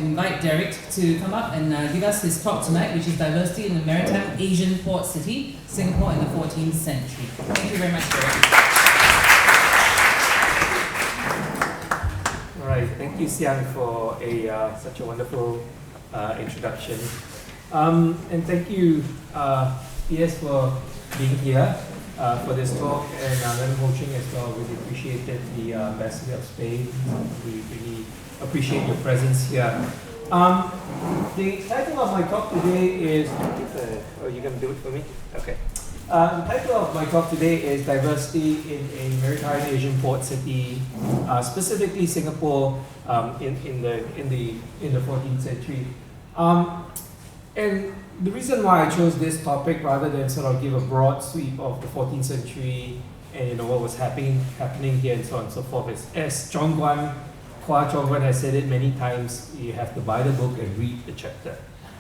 invite Derek to come up and give us his talk tonight, which is Diversity in the Maritime Asian Port City, Singapore in the 14th Century. Thank you very much, Derek. All right, thank you, Sian, for such a wonderful introduction. And thank you, PS, for being here for this talk, and Madam Ho Ching as well. Really appreciated the Ambassador of Spain. We really appreciate your presence here. The title of my talk today is, oh, you're going to do it for me? Okay. The title of my talk today is Diversity in a Maritime Asian Port City, specifically Singapore in the 14th century. And the reason why I chose this topic rather than sort of give a broad sweep of the 14th century and what was happening here and so on and so forth is, as Chong Guan has said it many times, you have to buy the book and read the chapter.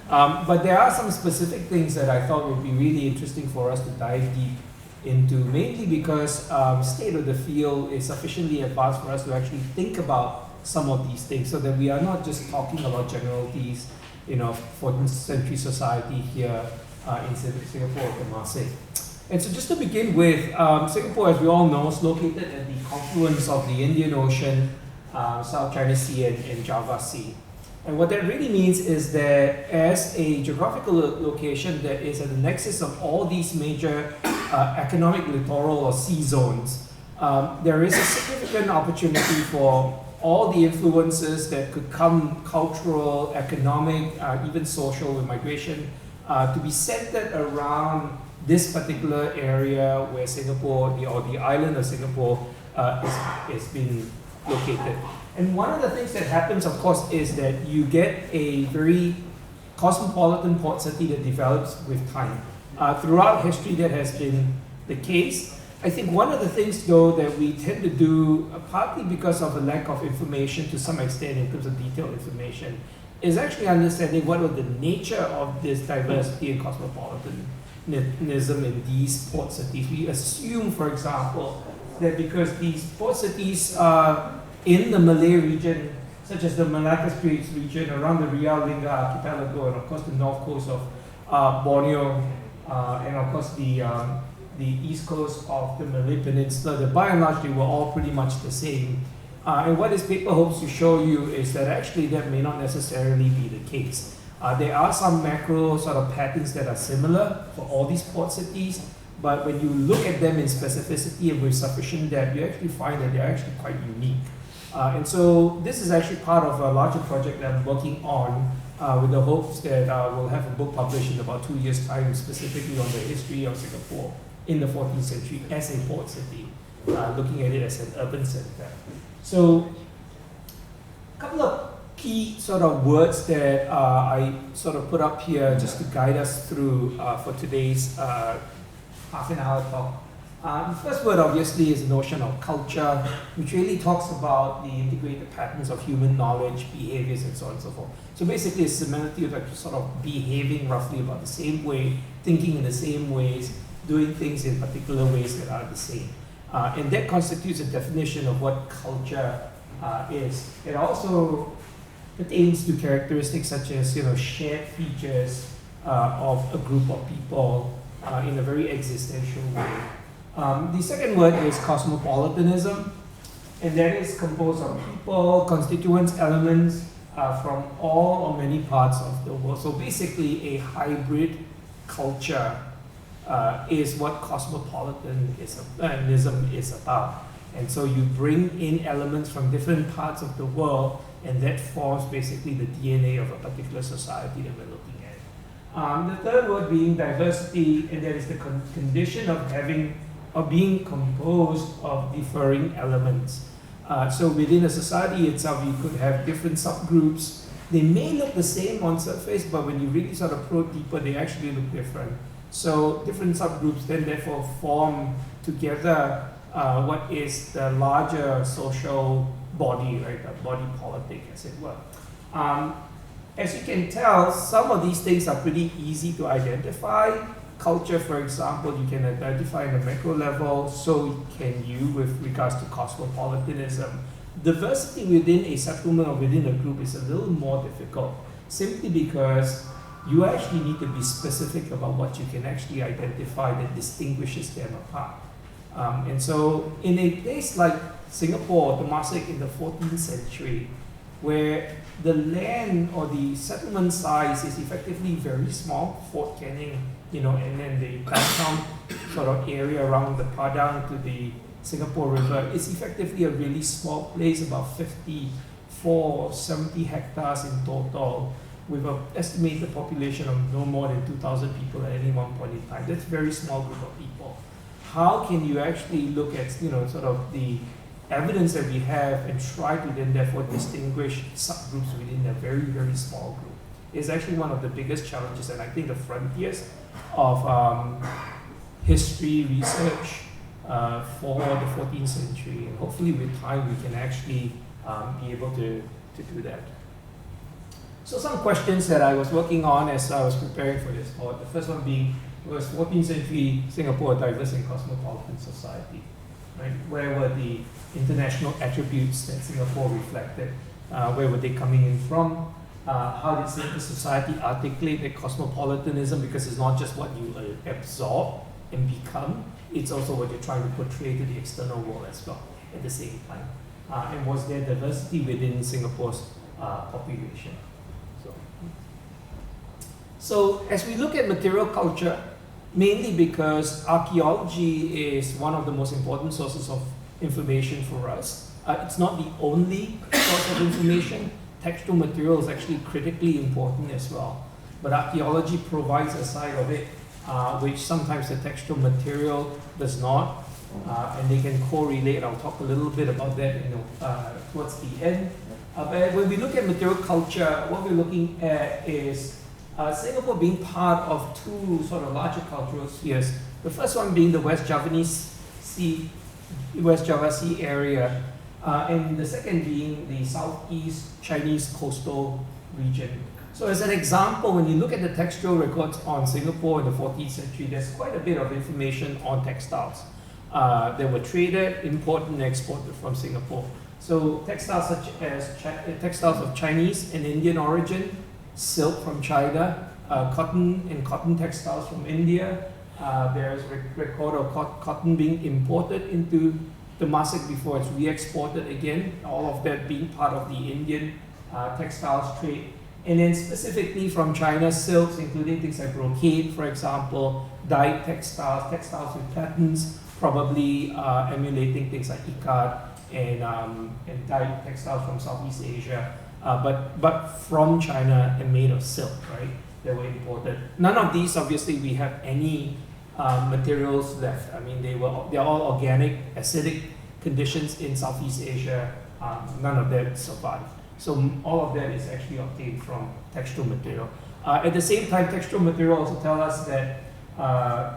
But there are some specific things that I thought would be really interesting for us to dive deep into, mainly because state of the field is sufficiently advanced for us to actually think about some of these things, so that we are not just talking about generalities, 14th century society here in Singapore or Temasek. And so just to begin with, Singapore, as we all know, is located at the confluence of the Indian Ocean, South China Sea, and Java Sea. And what that really means is that as a geographical location that is at the nexus of all these major economic littoral or sea zones, there is a significant opportunity for all the influences that could come, cultural, economic, even social, with migration, to be centered around this particular area where Singapore, or the island of Singapore, is being located. And one of the things that happens, of course, is that you get a very cosmopolitan port city that develops with time. Throughout history, that has been the case. I think one of the things, though, that we tend to do, partly because of a lack of information to some extent in terms of detailed information, is actually understanding what was the nature of this diversity and cosmopolitanism in these port cities. We assume, for example, that because these port cities are in the Malay region, such as the Malacca Straits region, around the Riau Lingga archipelago, and of course the north coast of Borneo, and of course the east coast of the Malay Peninsula, that by and large they were all pretty much the same. And what this paper hopes to show you is that actually that may not necessarily be the case. There are some macro sort of patterns that are similar for all these port cities, but when you look at them in specificity and with sufficient depth, you actually find that they're actually quite unique. And so this is actually part of a larger project that I'm working on, with the hopes that we'll have a book published in about 2 years' time, specifically on the history of Singapore in the 14th century as a port city, looking at it as an urban center. So a couple of key sort of words that I sort of put up here just to guide us through for today's half an hour talk. The first word obviously is the notion of culture, which really talks about the integrated patterns of human knowledge, behaviors, and so on and so forth. So basically it's similarity of like sort of behaving roughly about the same way, thinking in the same ways, doing things in particular ways that are the same. And that constitutes a definition of what culture is. It also pertains to characteristics such as shared features of a group of people in a very existential way. The second word is cosmopolitanism, and that is composed of people, constituents, elements from all or many parts of the world. So basically a hybrid culture is what cosmopolitanism is about. And so you bring in elements from different parts of the world, and that forms basically the DNA of a particular society that we're looking at. The third word being diversity, and that is the condition of being composed of differing elements. So within a society itself, you could have different subgroups. They may look the same on surface, but when you really sort of probe deeper, they actually look different. So different subgroups then therefore form together what is the larger social body, right? The body politic, as it were. As you can tell, some of these things are pretty easy to identify. Culture, for example, you can identify on a macro level, so can you with regards to cosmopolitanism. Diversity within a settlement or within a group is a little more difficult, simply because you actually need to be specific about what you can actually identify that distinguishes them apart. And so in a place like Singapore, Temasek in the 14th century, where the land or the settlement size is effectively very small, Fort Canning, and then the downtown sort of area around the Padang to the Singapore River is effectively a really small place, about 54, 70 hectares in total, with an estimated population of no more than 2,000 people at any one point in time. That's a very small group of people. How can you actually look at, sort of the evidence that we have and try to then therefore distinguish subgroups within a very, very small group? Is actually one of the biggest challenges, and I think the frontiers of history research for the 14th century. And hopefully with time we can actually be able to do that. So some questions that I was working on as I was preparing for this talk. The first one being, was 14th century Singapore a diverse and cosmopolitan society? Right? Where were the international attributes that Singapore reflected? Where were they coming in from? How did the society articulate that cosmopolitanism? Because it's not just what you absorb and become, it's also what you're trying to portray to the external world as well at the same time. And was there diversity within Singapore's population? So as we look at material culture, mainly because archaeology is one of the most important sources of information for us. It's not the only source of information. Textual material is actually critically important as well. But archaeology provides a side of it, which sometimes the textual material does not, and they can correlate. I'll talk a little bit about that towards the end. But when we look at material culture, what we're looking at is Singapore being part of two sort of larger cultural spheres. The first one being the West Java Sea area, and the second being the Southeast Chinese coastal region. So as an example, when you look at the textual records on Singapore in the 14th century, there's quite a bit of information on textiles that were traded, imported, and exported from Singapore. So textiles such as textiles of Chinese and Indian origin, silk from China, cotton and cotton textiles from India. There's record of cotton being imported into Temasek before it's re-exported again, all of that being part of the Indian textiles trade. And then specifically from China, silks, including things like brocade, for example, dyed textiles, textiles with patterns, probably emulating things like ikat and dyed textiles from Southeast Asia. But from China and made of silk, right? They were imported. None of these, obviously, we have any materials left. I mean, they're all organic, acidic conditions in Southeast Asia. None of that survived. So all of that is actually obtained from textile material. At the same time, textile material also tell us that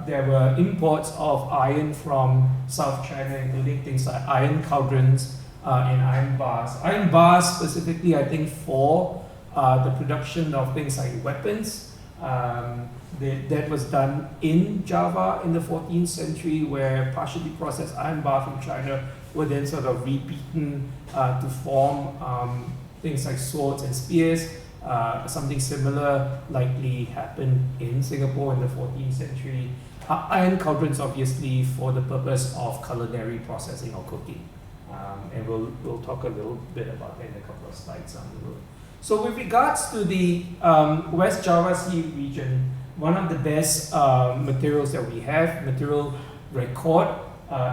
there were imports of iron from South China, including things like iron cauldrons, and iron bars. Iron bars specifically, I think, for the production of things like weapons. That was done in Java in the 14th century, where partially processed iron bar from China were then sort of rebeaten to form things like swords and spears. Something similar likely happened in Singapore in the 14th century. Iron cauldrons, obviously, for the purpose of culinary processing or cooking. And we'll talk a little bit about that in a couple of slides down the road. So with regards to the West Java Sea region, one of the best materials that we have, material record,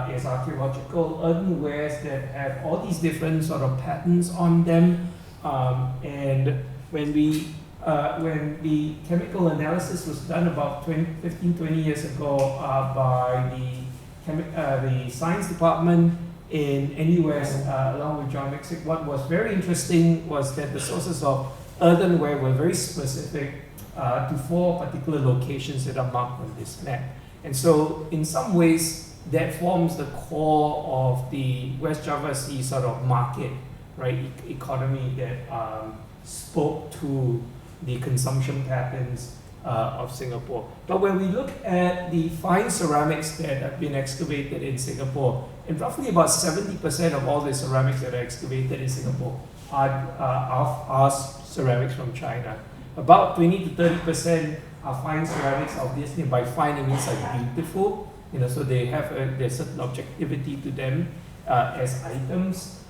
is archaeological earthenwares that have all these different sort of patterns on them. And when the chemical analysis was done about 15, 20 years ago by the science department in NUS, along with John Mexic, what was very interesting was that the sources of earthenware were very specific to 4 particular locations that are marked on this map. And so in some ways, that forms the core of the West Java Sea sort of market, right, economy that spoke to the consumption patterns of Singapore. But when we look at the fine ceramics that have been excavated in Singapore, and roughly about 70% of all the ceramics that are excavated in Singapore are ceramics from China. About 20 to 30% are fine ceramics. Obviously, by fine it means like beautiful, so they have there's certain objectivity to them as items,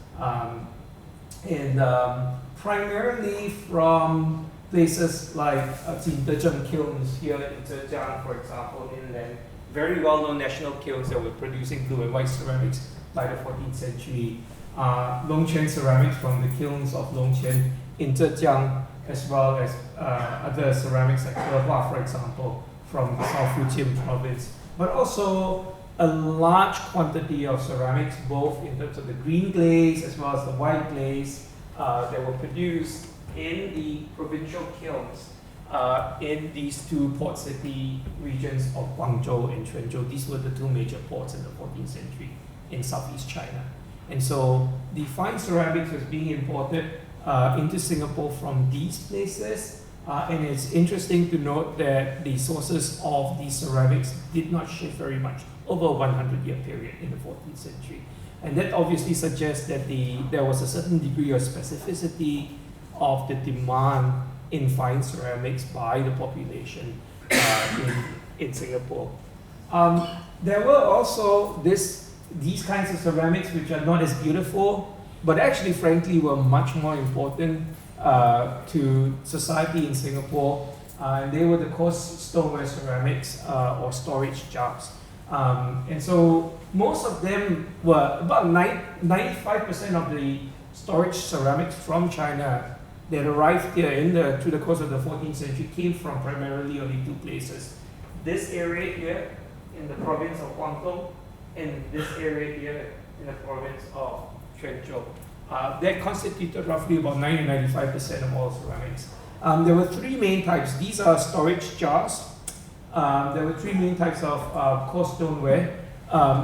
and primarily from places like Zheng kilns here in Zhejiang, for example, inland. Very well-known national kilns that were producing blue and white ceramics by the 14th century. Longqian ceramics from the kilns of Longqian in Zhejiang, as well as other ceramics like Hehua, for example, from the South Fujian province. But also a large quantity of ceramics, both in terms of the green glaze as well as the white glaze, that were produced in the provincial kilns in these two port city regions of Guangzhou and Quanzhou. These were the two major ports in the 14th century in Southeast China. And so the fine ceramics was being imported into Singapore from these places. And it's interesting to note that the sources of these ceramics did not shift very much over a 100-year period in the 14th century. And that obviously suggests that there was a certain degree of specificity of the demand in fine ceramics by the population in Singapore. There were also these kinds of ceramics which are not as beautiful, but actually, frankly, were much more important to society in Singapore. And they were the coarse stoneware ceramics or storage jars. And so most of them were about 95% of the storage ceramics from China that arrived here through the course of the 14th century came from primarily only two places. This area here in the province of Guangdong, and this area here in the province of Quanzhou. That constituted roughly about 90-95% of all ceramics. There were three main types. These are storage jars. There were three main types of coarse stoneware.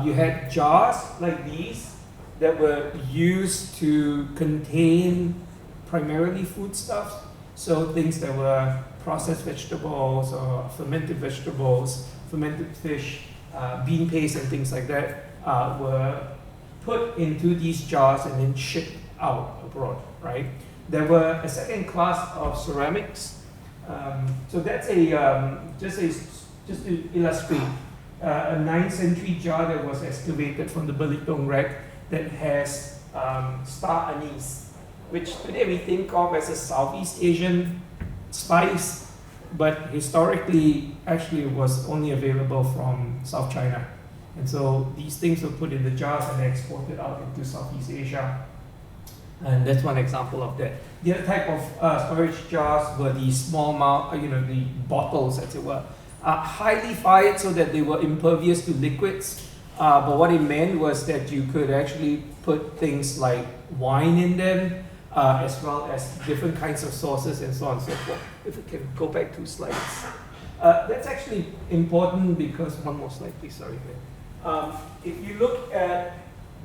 You had jars like these that were used to contain primarily foodstuffs, so things that were processed vegetables or fermented vegetables, fermented fish, bean paste and things like that were put into these jars and then shipped out abroad, right? There were a second class of ceramics. So that's just to illustrate, a 9th century jar that was excavated from the Belitung wreck that has star anise, which today we think of as a Southeast Asian spice, but historically actually was only available from South China. And so these things were put in the jars and exported out into Southeast Asia. And that's one example of that. The other type of storage jars were the small mouth, the bottles, as it were, highly fired so that they were impervious to liquids. But what it meant was that you could actually put things like wine in them, as well as different kinds of sauces and so on and so forth. If we can go back 2 slides. That's actually important because, one more slide please, sorry. If you look at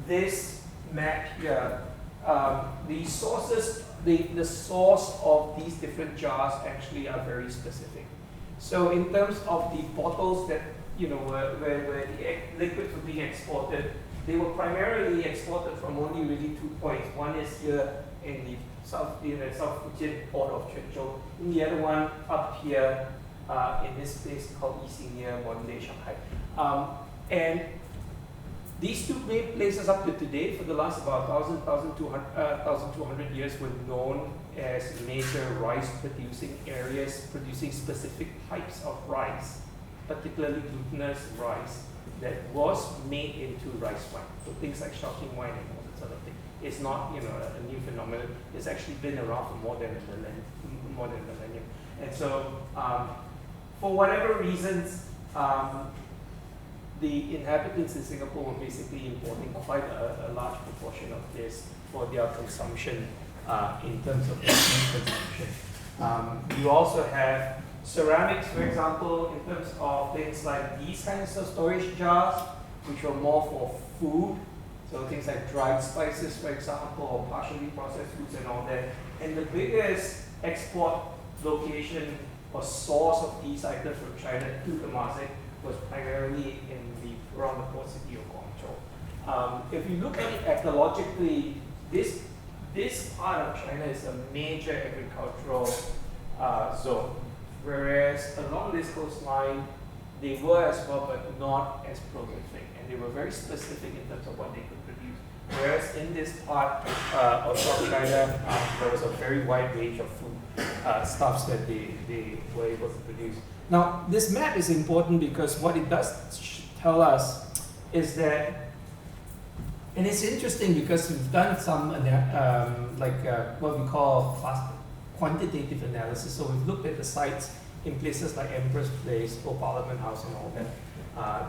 this map here, the sources, the source of these different jars actually are very specific. So in terms of the bottles that, where the liquids were being exported, they were primarily exported from only really 2 points. One is here in the South Fujian port of Quanzhou, and the other one up here in this place called Yixing near modern-day Shanghai. And these two main places up to today, for the last about 1,200 years, were known as major rice-producing areas, producing specific types of rice, particularly glutinous rice, that was made into rice wine. So things like Shaoxing wine and all that sort of thing. It's not, a new phenomenon. It's actually been around for more than a millennium. And so, for whatever reasons, the inhabitants in Singapore were basically importing quite a large proportion of this for their consumption in terms of their food consumption. You also have ceramics, for example, in terms of things like these kinds of storage jars, which were more for food. So things like dried spices, for example, or partially processed foods and all that. And the biggest export location or source of these items from China to Temasek was primarily around the port city of Guangzhou. If you look at it archaeologically, this part of China is a major agricultural zone, whereas along this coastline, they were as well, but not as prolific, and they were very specific in terms of what they could produce. Whereas in this part of South China, there was a very wide range of food stuffs that they were able to produce. Now, this map is important because what it does tell us is that, and it's interesting because we've done some what we call quantitative analysis. So we've looked at the sites in places like Empress Place, Old Parliament House, and all that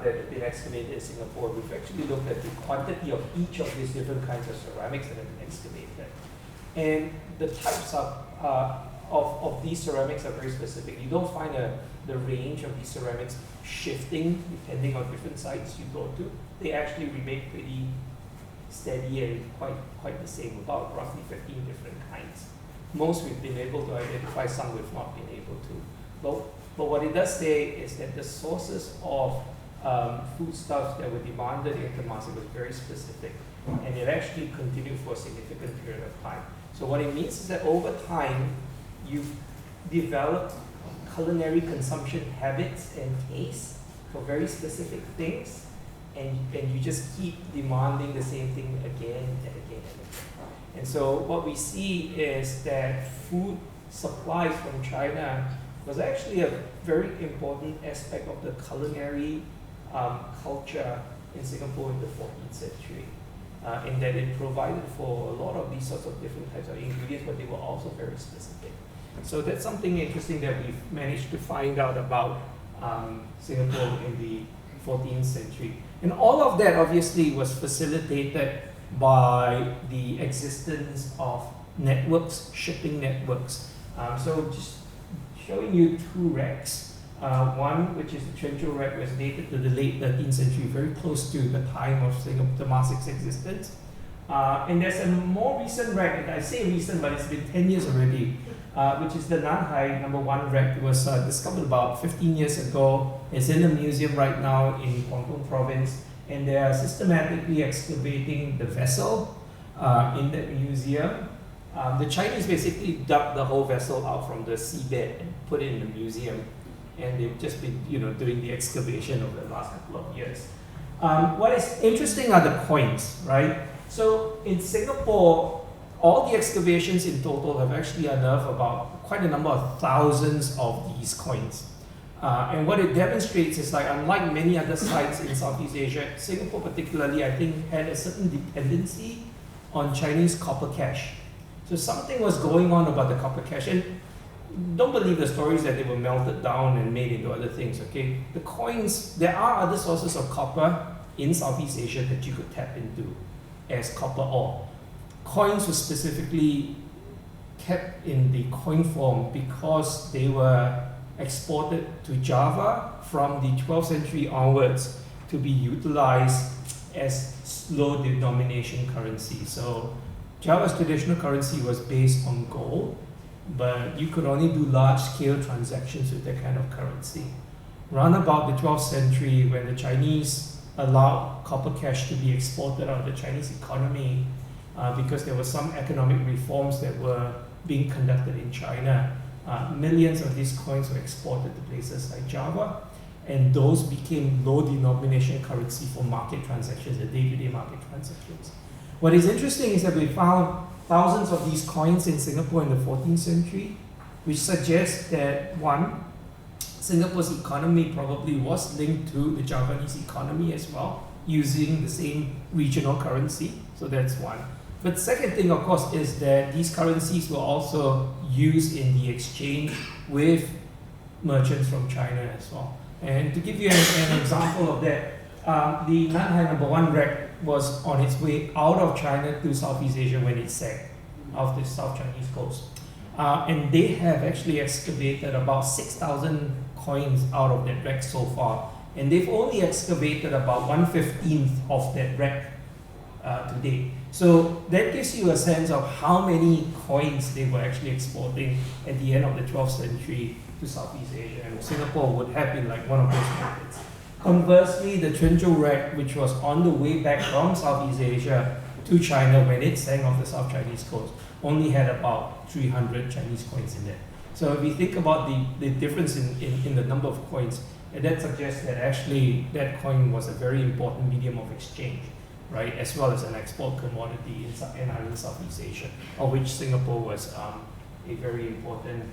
that have been excavated in Singapore. We've actually looked at the quantity of each of these different kinds of ceramics that have been excavated, and the types of these ceramics are very specific. You don't find the range of these ceramics shifting depending on different sites you go to. They actually remain pretty steady and quite the same, about roughly 15 different kinds. Most we've been able to identify, some we've not been able to. But what it does say is that the sources of foodstuffs that were demanded in Temasek was very specific, and it actually continued for a significant period of time. So what it means is that over time, you've developed culinary consumption habits and tastes for very specific things, and you just keep demanding the same thing again and again and again. And so what we see is that food supplies from China was actually a very important aspect of the culinary culture in Singapore in the 14th century, in that it provided for a lot of these sorts of different types of ingredients, but they were also very specific. So that's something interesting that we've managed to find out about Singapore in the 14th century. And all of that obviously was facilitated by the existence of networks, shipping networks. So just showing you two wrecks. One, which is the Quanzhou wreck, was dated to the late 13th century, very close to the time of Temasek's existence. And there's a more recent wreck, I say recent, but it's been 10 years already, which is the Nanhai #1 wreck. It was discovered about 15 years ago. It's in a museum right now in Guangdong province, and they are systematically excavating the vessel in that museum. The Chinese basically dug the whole vessel out from the seabed and put it in the museum, and they've just been doing the excavation over the last couple of years. What is interesting are the coins, right? So in Singapore, all the excavations in total have actually unearthed about quite a number of thousands of these coins. And what it demonstrates is, like, unlike many other sites in Southeast Asia, Singapore particularly, I think, had a certain dependency on Chinese copper cash. So something was going on about the copper cash, and don't believe the stories that they were melted down and made into other things, okay? The coins, there are other sources of copper in Southeast Asia that you could tap into as copper ore. Coins were specifically kept in the coin form because they were exported to Java from the 12th century onwards to be utilized as low denomination currency. So Java's traditional currency was based on gold, but you could only do large-scale transactions with that kind of currency. Round about the 12th century, when the Chinese allowed copper cash to be exported out of the Chinese economy, because there were some economic reforms that were being conducted in China, millions of these coins were exported to places like Java, and those became low-denomination currency for market transactions, the day-to-day market transactions. What is interesting is that we found thousands of these coins in Singapore in the 14th century, which suggests that, one, Singapore's economy probably was linked to the Javanese economy as well, using the same regional currency. So that's one. But the second thing, of course, is that these currencies were also used in the exchange with merchants from China as well. And to give you an example of that, the Nanhai #1 wreck was on its way out of China to Southeast Asia when it sank off the South Chinese coast. And they have actually excavated about 6,000 coins out of that wreck so far. And they've only excavated about 1/15 of that wreck today. So that gives you a sense of how many coins they were actually exporting at the end of the 12th century to Southeast Asia, and Singapore would have been like one of those markets. Conversely, the Quanzhou wreck, which was on the way back from Southeast Asia to China when it sank off the South Chinese coast, only had about 300 Chinese coins in there. So if you think about the difference in the number of coins, that suggests that actually that coin was a very important medium of exchange, right, as well as an export commodity in island Southeast Asia, of which Singapore was a very important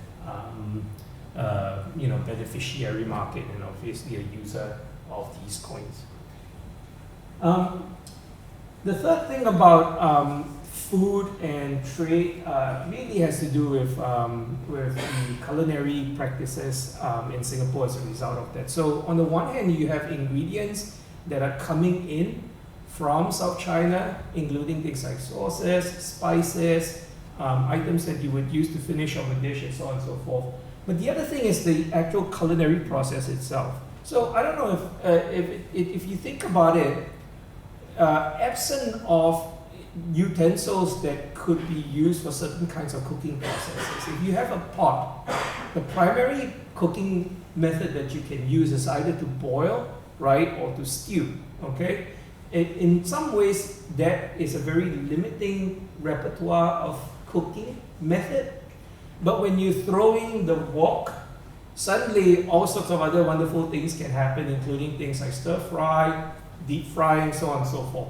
beneficiary market and obviously a user of these coins. The third thing about food and trade really has to do with the culinary practices in Singapore as a result of that. So on the one hand, you have ingredients that are coming in from South China, including things like sauces, spices, items that you would use to finish off a dish and so on and so forth. But the other thing is the actual culinary process itself. So I don't know if you think about it, absent of utensils that could be used for certain kinds of cooking processes. If you have a pot, the primary cooking method that you can use is either to boil, right, or to stew, okay? In some ways, that is a very limiting repertoire of cooking method. But when you throw in the wok, suddenly all sorts of other wonderful things can happen, including things like stir fry, deep fry, and so on and so forth.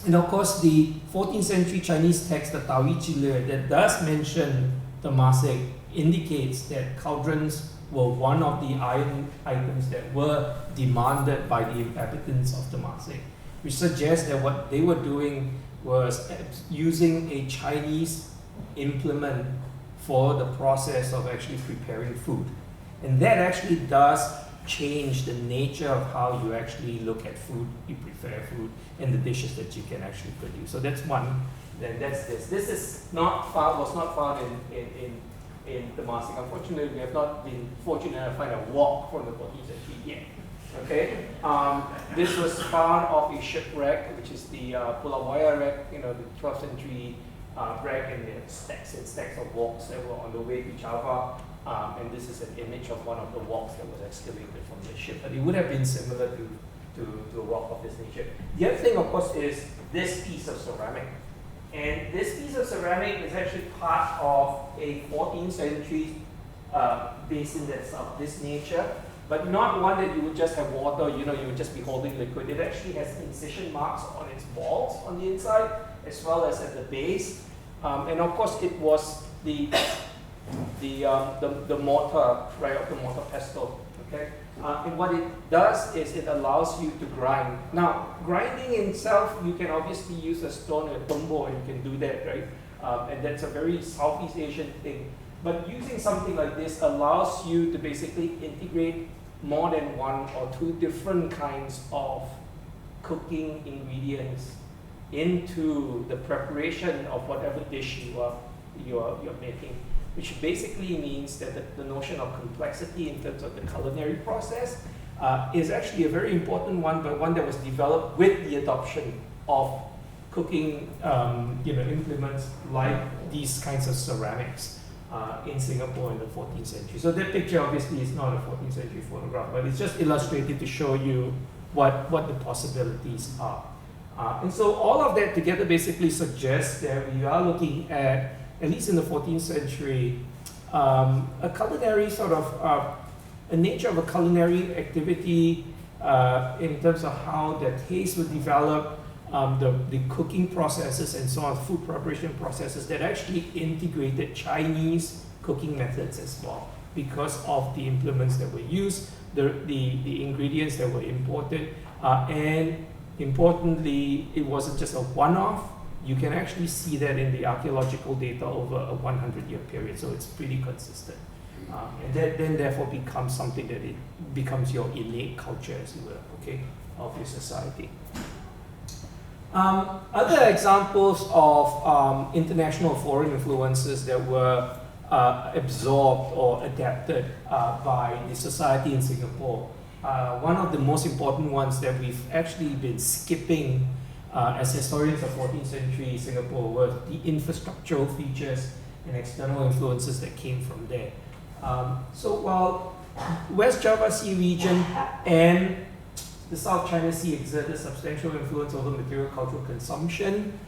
And of course, the 14th century Chinese text, the Taoiqi, that does mention Temasek, indicates that cauldrons were one of the iron items that were demanded by the inhabitants of Temasek, which suggests that what they were doing was using a Chinese implement for the process of actually preparing food. And that actually does change the nature of how you actually look at food, you prepare food, and the dishes that you can actually produce. So that's one. Then that's this. This is was not found in Temasek. Unfortunately, we have not been fortunate enough to find a wok from the 14th century yet. Okay, this was found off a shipwreck, which is the Pulawaya wreck, the 12th century wreck, and there stacks and stacks of woks that were on the way to Java. And this is an image of one of the woks that was excavated from the ship. But it would have been similar to a rock of this nature. The other thing, of course, is this piece of ceramic. And this piece of ceramic is actually part of a 14th century basin that's of this nature, but not one that you would just have water, you would just be holding liquid. It actually has incision marks on its walls on the inside, as well as at the base. And of course, it was the mortar, right, of the mortar pestle, okay? And what it does is it allows you to grind. Now, grinding in itself, you can obviously use a stone or a tumbo, and you can do that, right? And that's a very Southeast Asian thing. But using something like this allows you to basically integrate more than one or two different kinds of cooking ingredients into the preparation of whatever dish you're making, which basically means that the notion of complexity in terms of the culinary process is actually a very important one, but one that was developed with the adoption of cooking implements like these kinds of ceramics in Singapore in the 14th century. So that picture obviously is not a 14th century photograph, but it's just illustrated to show you what the possibilities are. And so all of that together basically suggests that we are looking at least in the 14th century, a culinary sort of, a nature of a culinary activity in terms of how the taste would develop, the cooking processes and so on, food preparation processes that actually integrated Chinese cooking methods as well, because of the implements that were used, the ingredients that were imported, and importantly, it wasn't just a one-off. You can actually see that in the archaeological data over a 100-year period, so it's pretty consistent. And that then therefore becomes something that it becomes your innate culture, as you will, okay, of your society. Other examples of international foreign influences that were absorbed or adapted by the society in Singapore. One of the most important ones that we've actually been skipping as historians of 14th century Singapore were the infrastructural features and external influences that came from there. So while West Java Sea region and the South China Sea exerted substantial influence over material cultural consumption,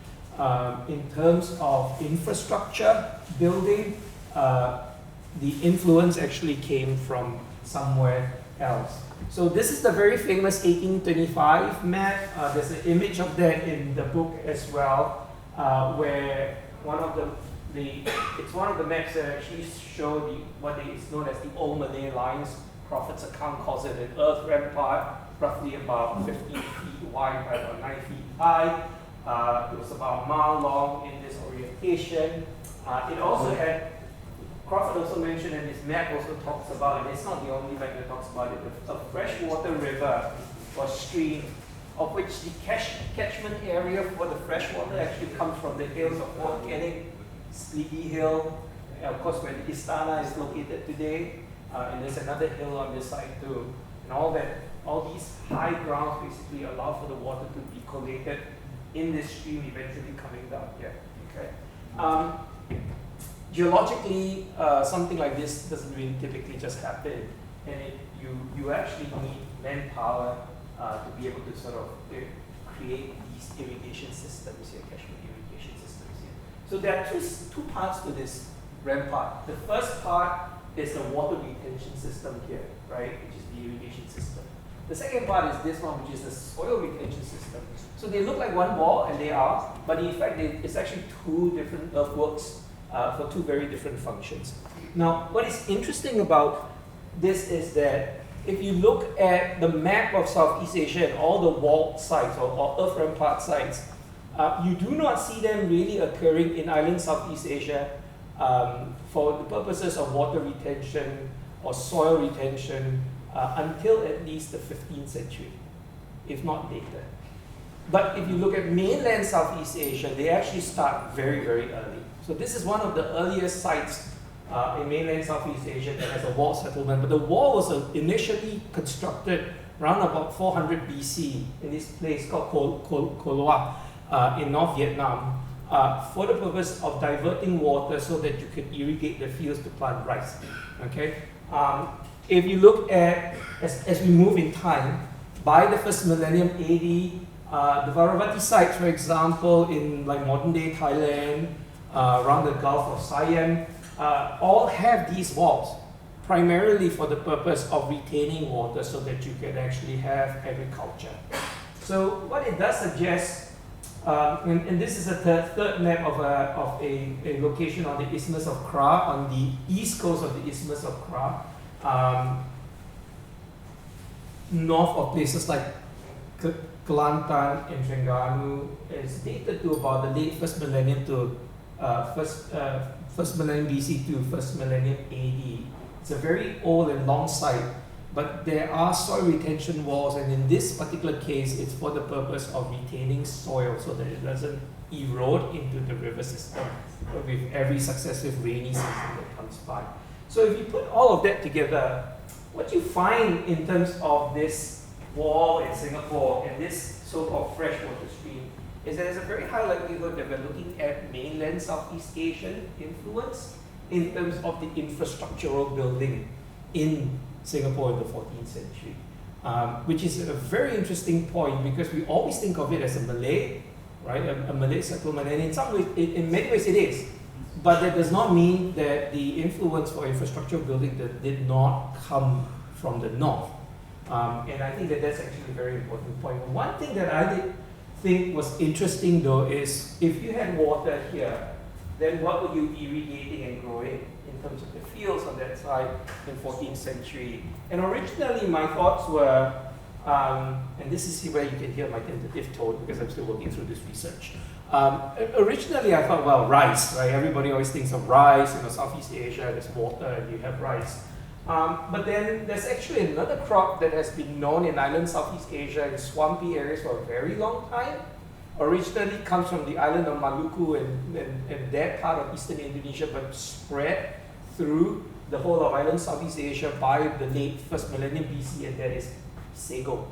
in terms of infrastructure building, the influence actually came from somewhere else. So this is the very famous 1825 map. There's an image of that in the book as well, where one of it's one of the maps that actually show what is known as the Old Malay Lines. Crawford's account calls it an earth rampart, roughly about 15 feet wide by about 9 feet high. It was about a mile long in this orientation. It also had, Crawford also mentioned, and this map also talks about, and it's not the only map that talks about it, a freshwater river or stream, of which the catchment area for the freshwater actually comes from the hills of volcanic Sleepy Hill, of course where the Istana is located today, and there's another hill on this side too. And all these high grounds basically allow for the water to be collated in this stream, eventually coming down here. Okay. Geologically, something like this doesn't really typically just happen, and you actually need manpower to be able to sort of create these irrigation systems here, catchment irrigation systems here. So there are two parts to this rampart. The first part is the water retention system here, right, which is the irrigation system. The second part is this one, which is the soil retention system. So they look like one wall, and they are, but in fact, it's actually two different earthworks for two very different functions. Now, what is interesting about this is that if you look at the map of Southeast Asia and all the walled sites or earth rampart sites, you do not see them really occurring in island Southeast Asia for the purposes of water retention or soil retention until at least the 15th century, if not later. But if you look at mainland Southeast Asia, they actually start very, very early. So this is one of the earliest sites in mainland Southeast Asia that has a walled settlement. But the wall was initially constructed around about 400 BC in this place called Koloa in North Vietnam for the purpose of diverting water so that you could irrigate the fields to plant rice. Okay. If you look at, as we move in time, by the first millennium AD, the Varavati sites, for example, in like modern day Thailand, around the Gulf of Siam, all have these walls, primarily for the purpose of retaining water so that you can actually have agriculture. So what it does suggest, and this is a third map of a location on the Isthmus of Kra, on the east coast of the Isthmus of Kra, north of places like Kelantan and Terengganu, is dated to about the late first millennium to first millennium BC to first millennium AD. It's a very old and long site, but there are soil retention walls, and in this particular case, it's for the purpose of retaining soil so that it doesn't erode into the river system with every successive rainy season that comes by. So if you put all of that together, what you find in terms of this wall in Singapore and this so-called freshwater stream is that there's a very high likelihood that we're looking at mainland Southeast Asian influence in terms of the infrastructural building in Singapore in the 14th century, which is a very interesting point because we always think of it as a Malay, right, a Malay settlement, and in some ways, in many ways it is, but that does not mean that the influence for infrastructure building did not come from the north. And I think that that's actually a very important point. One thing that I did think was interesting though is if you had water here, then what were you irrigating and growing in terms of the fields on that side in 14th century? And originally my thoughts were, and this is where you can hear my tentative tone because I'm still working through this research. Originally I thought, well, rice, right? Everybody always thinks of rice, Southeast Asia, there's water and you have rice. But then there's actually another crop that has been known in island Southeast Asia in swampy areas for a very long time. Originally comes from the island of Maluku and that part of eastern Indonesia, but spread through the whole of island Southeast Asia by the late first millennium BC, and that is sago.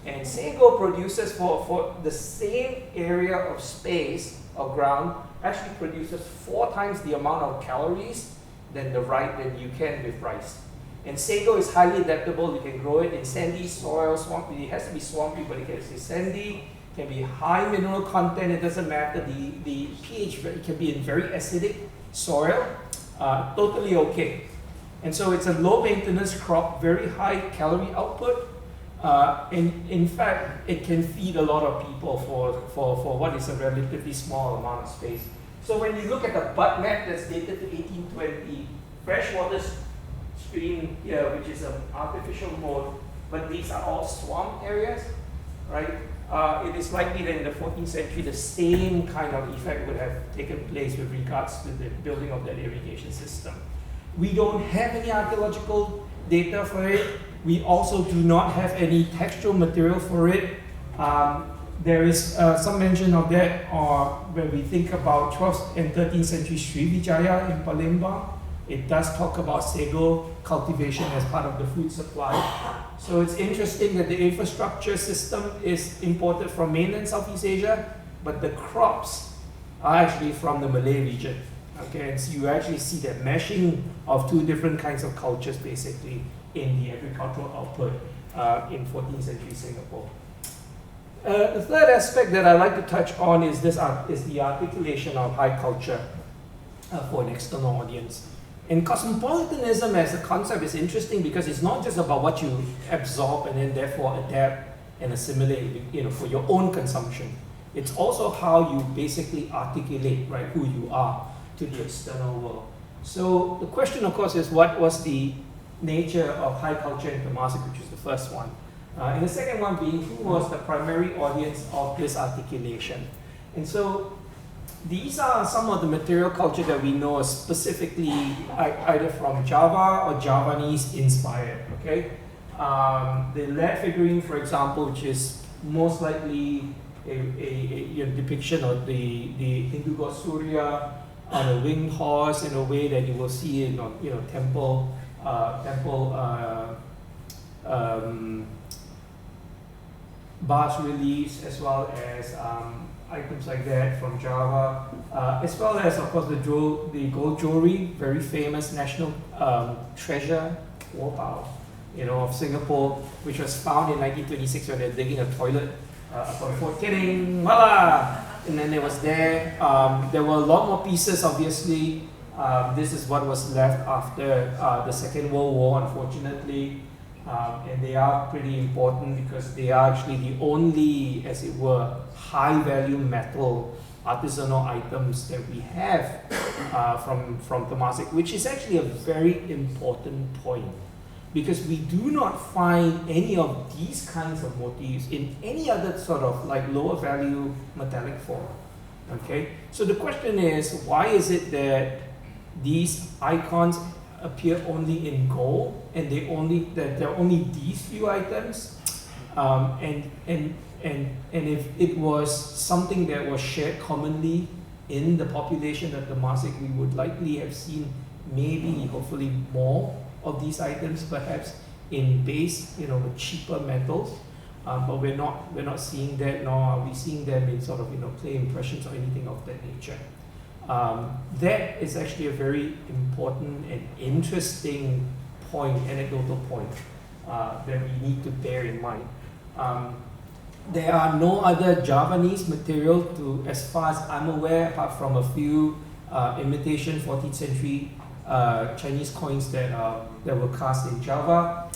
And sago produces for the same area of space of ground, actually produces 4 times the amount of calories than you can with rice. And sago is highly adaptable. You can grow it in sandy soil, swampy. It has to be swampy, but it can be sandy. It can be high mineral content. It doesn't matter. The pH, it can be in very acidic soil. Totally okay. And so it's a low maintenance crop, very high calorie output. And in fact, it can feed a lot of people for what is a relatively small amount of space. So when you look at the bud map that's dated to 1820, freshwater stream here, which is an artificial moat, but these are all swamp areas, right? It is likely that in the 14th century, the same kind of effect would have taken place with regards to the building of that irrigation system. We don't have any archaeological data for it. We also do not have any textual material for it. There is some mention of that when we think about 12th and 13th century Srivijaya in Palembang. It does talk about sago cultivation as part of the food supply. So it's interesting that the infrastructure system is imported from mainland Southeast Asia, but the crops are actually from the Malay region. Okay, and so you actually see that meshing of two different kinds of cultures basically in the agricultural output in 14th century Singapore. The third aspect that I'd like to touch on is the articulation of high culture for an external audience. And cosmopolitanism as a concept is interesting because it's not just about what you absorb and then therefore adapt and assimilate, for your own consumption. It's also how you basically articulate, right, who you are to the external world. So the question, of course, is what was the nature of high culture in Temasek, which is the first one. And the second one being who was the primary audience of this articulation. And so these are some of the material culture that we know specifically either from Java or Javanese inspired, okay? The lead figurine, for example, which is most likely a depiction of the Hindu god Surya on a winged horse in a way that you will see in temple bas reliefs, as well as items like that from Java, as well as, of course, the gold jewelry, very famous national treasure, of Singapore, which was found in 1926 when they were digging a toilet for Fort Canning, voila! And then it was there. There were a lot more pieces, obviously. This is what was left after the Second World War, unfortunately. And they are pretty important because they are actually the only, as it were, high-value metal artisanal items that we have from Temasek, which is actually a very important point because we do not find any of these kinds of motifs in any other sort of like lower value metallic form. Okay, so the question is, why is it that these icons appear only in gold and there are only these few items? And if it was something that was shared commonly in the population of Temasek, we would likely have seen maybe, hopefully, more of these items, perhaps in base, cheaper metals. But we're not seeing that, nor are we seeing them in sort of clay impressions or anything of that nature. That is actually a very important and interesting point, anecdotal point that we need to bear in mind. There are no other Javanese material as far as I'm aware, apart from a few imitation 14th century Chinese coins that were cast in Java,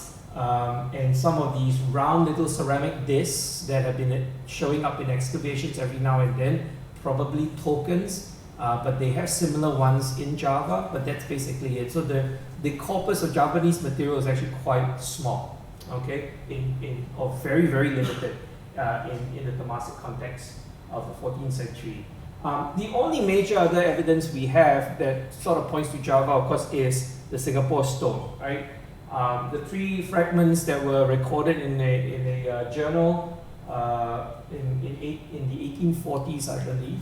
and some of these round little ceramic discs that have been showing up in excavations every now and then, probably tokens, but they have similar ones in Java, but that's basically it. So the corpus of Javanese material is actually quite small, okay, or very, very limited in the Temasek context of the 14th century. The only major other evidence we have that sort of points to Java, of course, is the Singapore stone, right? The three fragments that were recorded in a journal in the 1840s, I believe,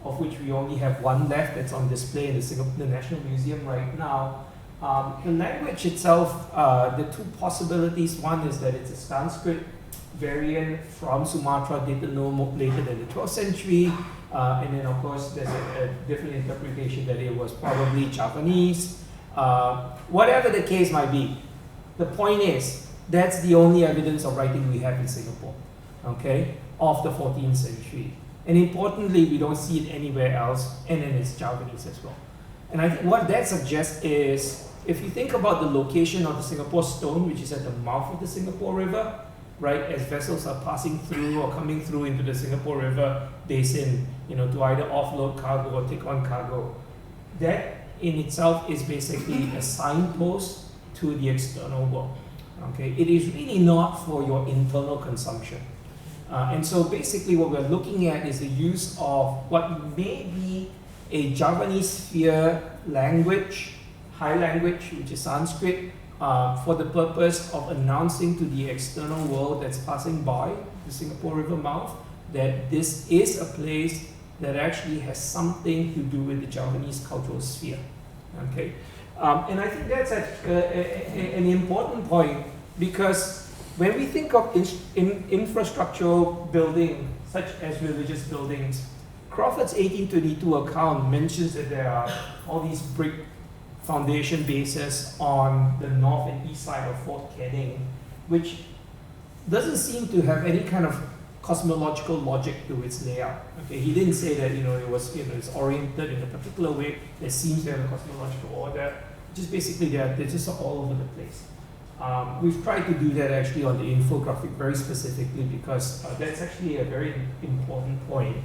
of which we only have one left that's on display in the National Museum right now. The language itself, the two possibilities, one is that it's a Sanskrit variant from Sumatra dated no more later than the 12th century. And then, of course, there's a different interpretation that it was probably Javanese. Whatever the case might be, the point is, that's the only evidence of writing we have in Singapore, okay, of the 14th century. And importantly, we don't see it anywhere else, and then it's Javanese as well. And I think what that suggests is, if you think about the location of the Singapore stone, which is at the mouth of the Singapore River, right, as vessels are passing through or coming through into the Singapore River basin, to either offload cargo or take on cargo, that in itself is basically a signpost to the external world. Okay, it is really not for your internal consumption. And so basically what we're looking at is the use of what may be a Javanese sphere language, high language, which is Sanskrit, for the purpose of announcing to the external world that's passing by the Singapore River mouth that this is a place that actually has something to do with the Javanese cultural sphere. Okay, and I think that's an important point, because when we think of infrastructural building, such as religious buildings, Crawford's 1822 account mentions that there are all these brick foundation bases on the north and east side of Fort Canning, which doesn't seem to have any kind of cosmological logic to its layout. Okay, he didn't say that it was it's oriented in a particular way that seems to have a cosmological order. Just basically they're just all over the place. We've tried to do that actually on the infographic very specifically, because that's actually a very important point.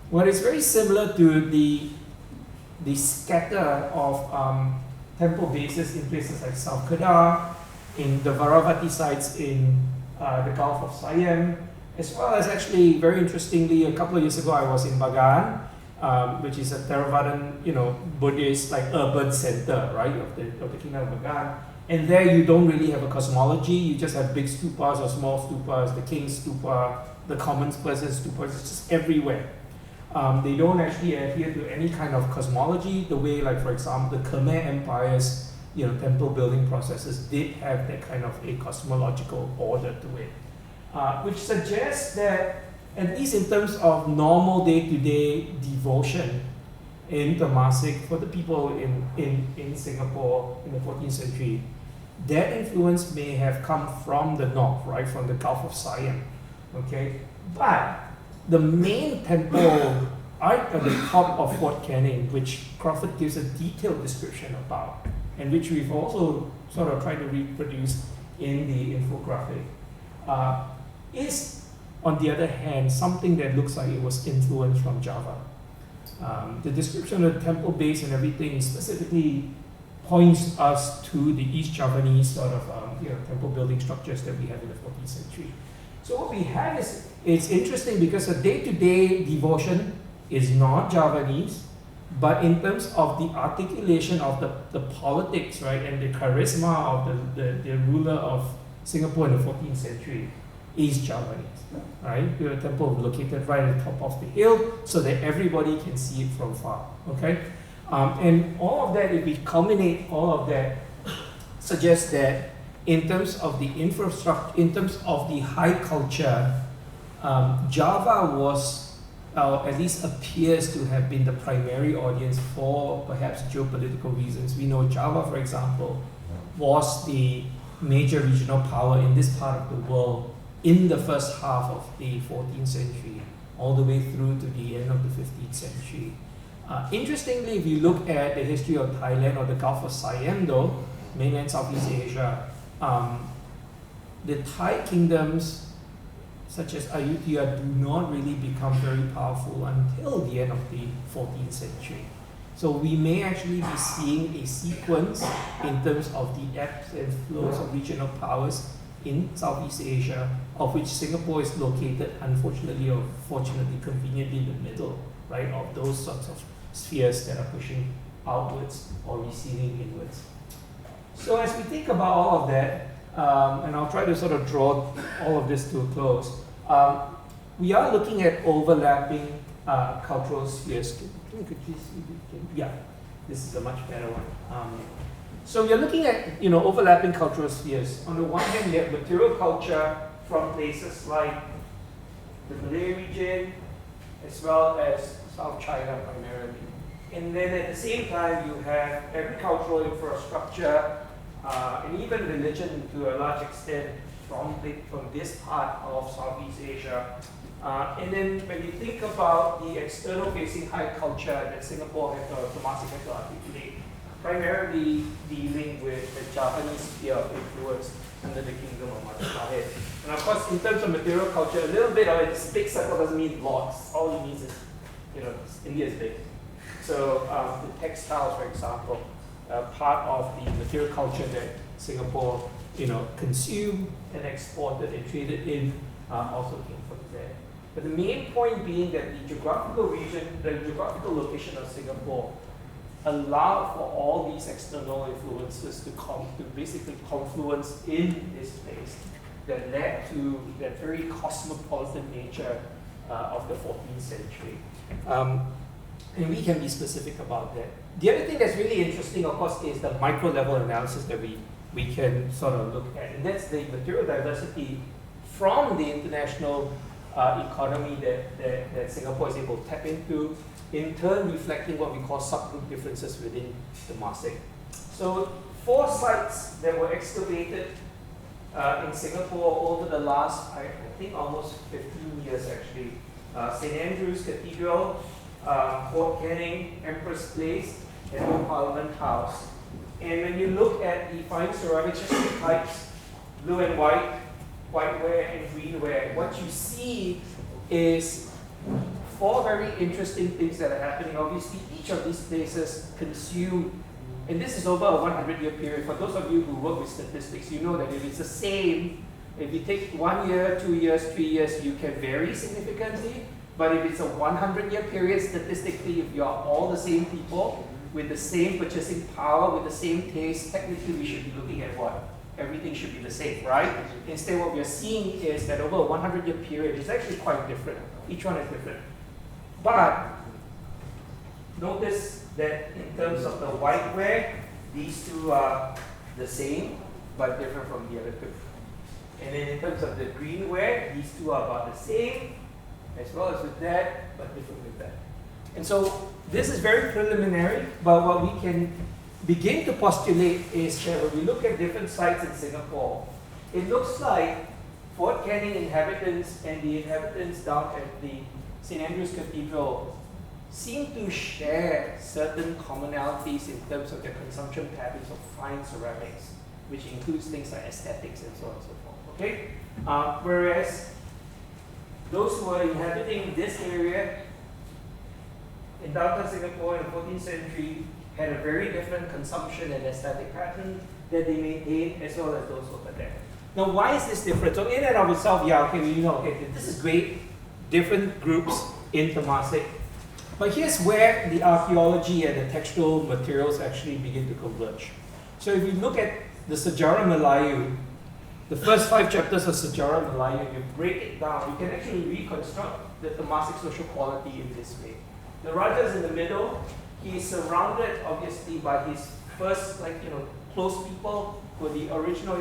What is very similar to the scatter of temple bases in places like South Kedah, in the Varavati sites in the Gulf of Siam, as well as actually, very interestingly, a couple of years ago I was in Bagan, which is a Theravadan, Buddhist urban center, right, of the kingdom of Bagan. And there you don't really have a cosmology, you just have big stupas or small stupas, the king's stupa, the common person's stupa, it's just everywhere. They don't actually adhere to any kind of cosmology, the way, like, for example, the Khmer Empire's temple building processes did have that kind of a cosmological order to it. Which suggests that, at least in terms of normal day-to-day devotion in Temasek for the people in Singapore in the 14th century, that influence may have come from the north, right, from the Gulf of Siam, okay? But the main temple right at the top of Fort Canning, which Crawford gives a detailed description about, and which we've also sort of tried to reproduce in the infographic, is, on the other hand, something that looks like it was influenced from Java. The description of the temple base and everything specifically points us to the East Javanese sort of temple building structures that we have in the 14th century. So what we have is, it's interesting because the day-to-day devotion is not Javanese, but in terms of the articulation of the politics, right, and the charisma of the ruler of Singapore in the 14th century is Javanese, right? The temple located right at the top of the hill so that everybody can see it from far, okay? And all of that, if we culminate all of that, suggests that in terms of the infrastructure, in terms of the high culture, Java was, at least appears to have been the primary audience for perhaps geopolitical reasons. We know Java, for example, was the major regional power in this part of the world in the first half of the 14th century, all the way through to the end of the 15th century. Interestingly, if you look at the history of Thailand or the Gulf of Siam, though, mainland Southeast Asia, the Thai kingdoms, such as Ayutthaya, do not really become very powerful until the end of the 14th century. So we may actually be seeing a sequence in terms of the ebbs and flows of regional powers in Southeast Asia, of which Singapore is located, unfortunately or fortunately, conveniently in the middle, right, of those sorts of spheres that are pushing outwards or receding inwards. So as we think about all of that, and I'll try to sort of draw all of this to a close, we are looking at overlapping cultural spheres. Yeah, this is a much better one. So you're looking at overlapping cultural spheres. On the one hand, you have material culture from places like the Malay region, as well as South China primarily. And then at the same time, you have agricultural infrastructure and even religion to a large extent from this part of Southeast Asia. And then when you think about the external facing high culture that Singapore had Temasek had to articulate, primarily dealing with the Javanese sphere of influence under the kingdom of Majapahit. And of course, in terms of material culture, a little bit of its big circle doesn't mean lots. All it means is, India is big. So the textiles, for example, part of the material culture that Singapore, consumed and exported and traded in also came from there. But the main point being that the geographical region, the geographical location of Singapore allowed for all these external influences to basically confluence in this place that led to that very cosmopolitan nature of the 14th century. And we can be specific about that. The other thing that's really interesting, of course, is the micro level analysis that we can sort of look at. And that's the material diversity from the international economy that Singapore is able to tap into, in turn reflecting what we call subgroup differences within Temasek. So 4 sites that were excavated in Singapore over the last, I think almost 15 years actually. St. Andrew's Cathedral, Fort Canning, Empress Place, and Old Parliament House. And when you look at the fine ceramics, just 2 types, blue and whiteware and greenware, what you see is 4 very interesting things that are happening. Obviously, each of these places consume, and this is over a 100-year period. For those of you who work with statistics, you know that if it's the same, if you take 1 year, 2 years, 3 years, you can vary significantly. But if it's a 100-year period, statistically, if you are all the same people with the same purchasing power, with the same taste, technically we should be looking at what? Everything should be the same, right? Instead, what we are seeing is that over a 100-year period, it's actually quite different. Each one is different. But notice that in terms of the whiteware, these 2 are the same, but different from the other 2. And then in terms of the greenware, these 2 are about the same, as well as with that, but different with that. And so this is very preliminary, but what we can begin to postulate is that when we look at different sites in Singapore, it looks like Fort Canning inhabitants and the inhabitants down at the St. Andrew's Cathedral seem to share certain commonalities in terms of their consumption patterns of fine ceramics, which includes things like aesthetics and so on and so forth. Okay? Whereas those who are inhabiting this area in downtown Singapore in the 14th century had a very different consumption and aesthetic pattern that they maintained, as well as those over there. Now, why is this different? So in and of itself, this is great, different groups in Temasek. But here's where the archaeology and the textual materials actually begin to converge. So if you look at the Sejarah Melayu, the first 5 chapters of Sejarah Melayu, you break it down, you can actually reconstruct the Temasek social quality in this way. The Raja is in the middle. He is surrounded, obviously, by his first, close people, who were the original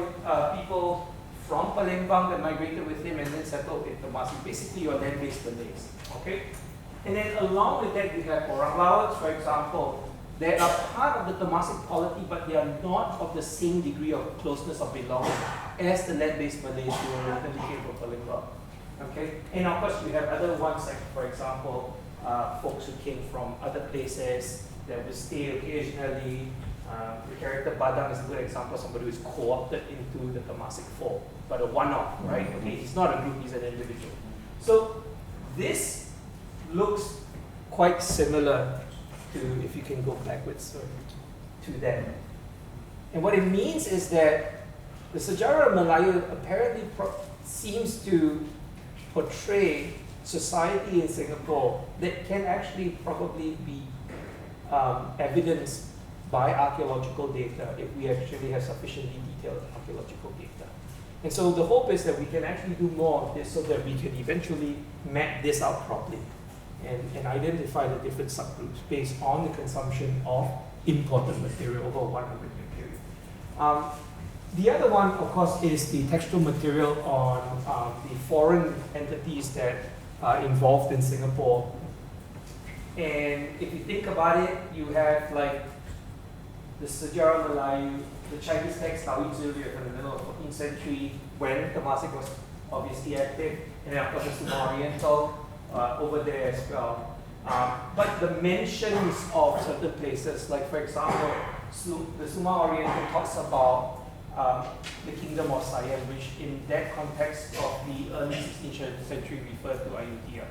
people from Palembang that migrated with him and then settled in Temasek. Basically, your land-based Malays. Okay? And then along with that, you have orang Laut, for example. They are part of the Temasek polity, but they are not of the same degree of closeness of belonging as the land-based Malays who originally came from Palembang. Okay? And of course, you have other ones, like, for example, folks who came from other places that would stay occasionally. The character Badang is a good example of somebody who is co-opted into the Temasek fold, but a one-off, right? Okay, he's not a group, he's an individual. So this looks quite similar to, if you can go backwards, to that. And what it means is that the Sejarah Melayu apparently seems to portray society in Singapore that can actually probably be evidenced by archaeological data if we actually have sufficiently detailed archaeological data. And so the hope is that we can actually do more of this so that we can eventually map this out properly and identify the different subgroups based on the consumption of imported material over a 100-year period. The other one, of course, is the textual material on the foreign entities that are involved in Singapore. And if you think about it, you have like the Sejarah Melayu, the Chinese text Taoizi from the middle of 14th century when Temasek was obviously active, and then of course the Suma Oriental over there as well. But the mentions of certain places, like for example, the Suma Oriental talks about the kingdom of Siam, which in that context of the early 16th century referred to Ayutthaya.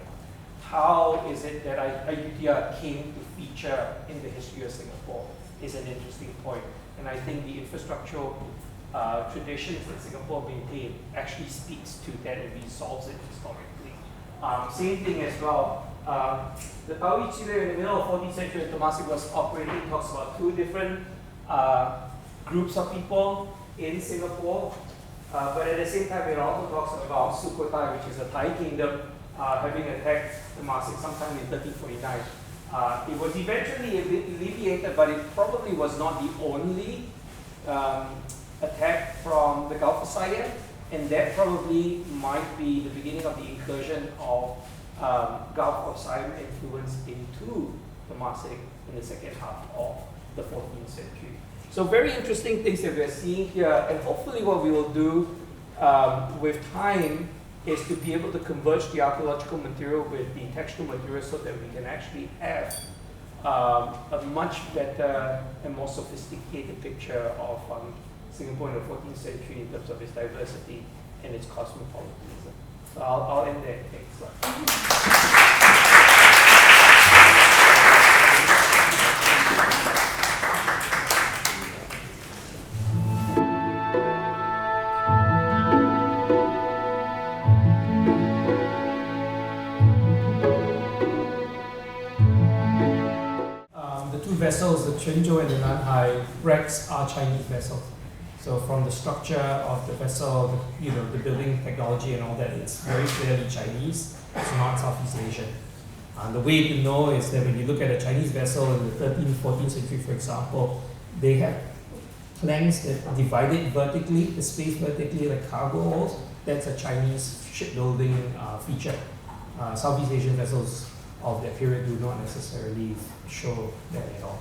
How is it that Ayutthaya came to feature in the history of Singapore is an interesting point. And I think the infrastructural traditions that Singapore maintained actually speaks to that and resolves it historically. Same thing as well. The Tawi Chile in the middle of 14th century when Temasek was operating talks about two different groups of people in Singapore. But at the same time, it also talks about Sukhothai, which is a Thai kingdom, having attacked Temasek sometime in 1349. It was eventually alleviated, but it probably was not the only attack from the Gulf of Siam, and that probably might be the beginning of the incursion of Gulf of Siam influence into Temasek in the second half of the 14th century. So very interesting things that we're seeing here, and hopefully what we will do with time is to be able to converge the archaeological material with the textual material so that we can actually have a much better and more sophisticated picture of Singapore in the 14th century in terms of its diversity and its cosmopolitanism. So I'll end there. Thanks. Vessels, the Quanzhou and the Nanhai wrecks are Chinese vessels. So from the structure of the vessel, the building technology and all that, it's very clearly Chinese. It's not Southeast Asian. The way to know is that when you look at a Chinese vessel in the 13th, 14th century, for example, they have planks that divide it vertically, the space vertically like cargo holds. That's a Chinese shipbuilding feature. Southeast Asian vessels of that period do not necessarily show that at all.